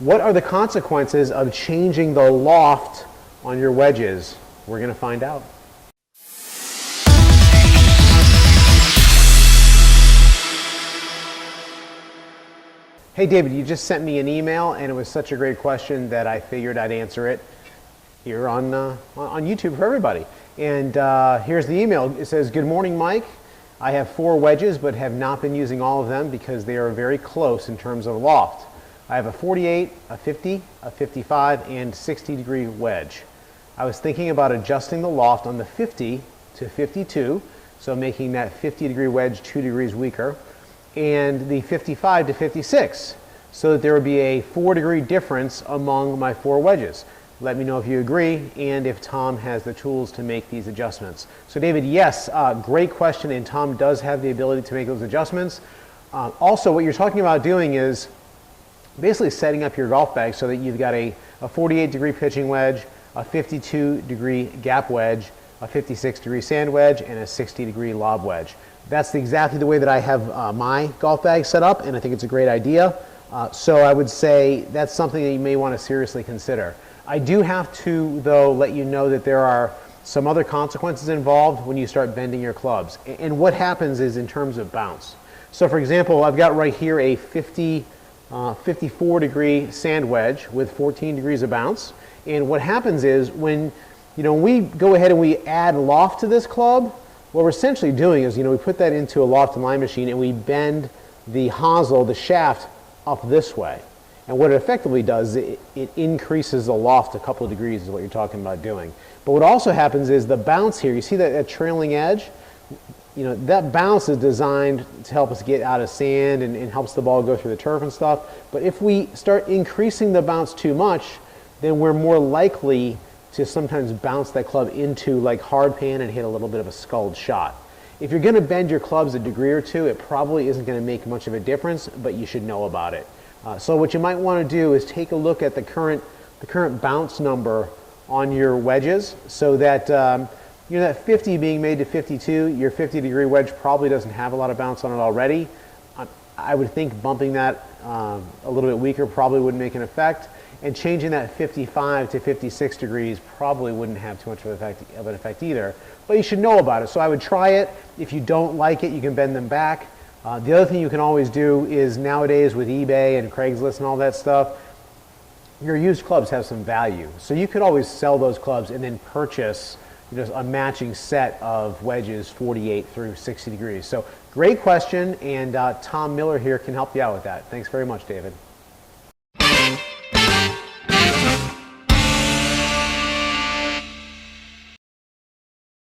What are the consequences of changing the loft on your wedges? We're going to find out. Hey David, you just sent me an email and it was such a great question that I figured I'd answer it here on YouTube for everybody. And here's the email. It says, "Good morning, Mike. I have 4 wedges but have not been using all of them because they are very close in terms of loft. I have a 48, a 50, a 55, and 60 degree wedge. I was thinking about adjusting the loft on the 50 to 52, so making that 50 degree wedge 2 degrees weaker, and the 55 to 56, so that there would be a 4 degree difference among my 4 wedges. Let me know if you agree and if Tom has the tools to make these adjustments." So David, yes, great question, and Tom does have the ability to make those adjustments. Also, what you're talking about doing is basically setting up your golf bag so that you've got a 48 degree pitching wedge, a 52 degree gap wedge, a 56 degree sand wedge, and a 60 degree lob wedge. That's exactly the way that I have my golf bag set up, and I think it's a great idea. So I would say that's something that you may want to seriously consider. I do have to, though, let you know that there are some other consequences involved when you start bending your clubs. And what happens is in terms of bounce. So for example, I've got right here a 54 degree sand wedge with 14 degrees of bounce. And what happens is when we go ahead and we add loft to this club, what we're essentially doing is we put that into a loft and line machine and we bend the hosel, the shaft, up this way. And what it effectively does, it increases the loft a couple of degrees is what you're talking about doing. But what also happens is the bounce here, you see that trailing edge? That bounce is designed to help us get out of sand and helps the ball go through the turf and stuff. But if we start increasing the bounce too much, then we're more likely to sometimes bounce that club into like hard pan and hit a little bit of a sculled shot. If you're going to bend your clubs a degree or two, it probably isn't going to make much of a difference, but you should know about it. So what you might want to do is take a look at the current bounce number on your wedges, so that that 50 being made to 52, your 50 degree wedge probably doesn't have a lot of bounce on it already. I would think bumping that a little bit weaker probably wouldn't make an effect, and changing that 55 to 56 degrees probably wouldn't have too much of an effect either. But you should know about it. So I would try it. If you don't like it, you can bend them back. The other thing you can always do is nowadays with eBay and Craigslist and all that stuff, your used clubs have some value. So you could always sell those clubs and then purchase a matching set of wedges 48 through 60 degrees. So great question, and Tom Miller here can help you out with that. Thanks very much, David.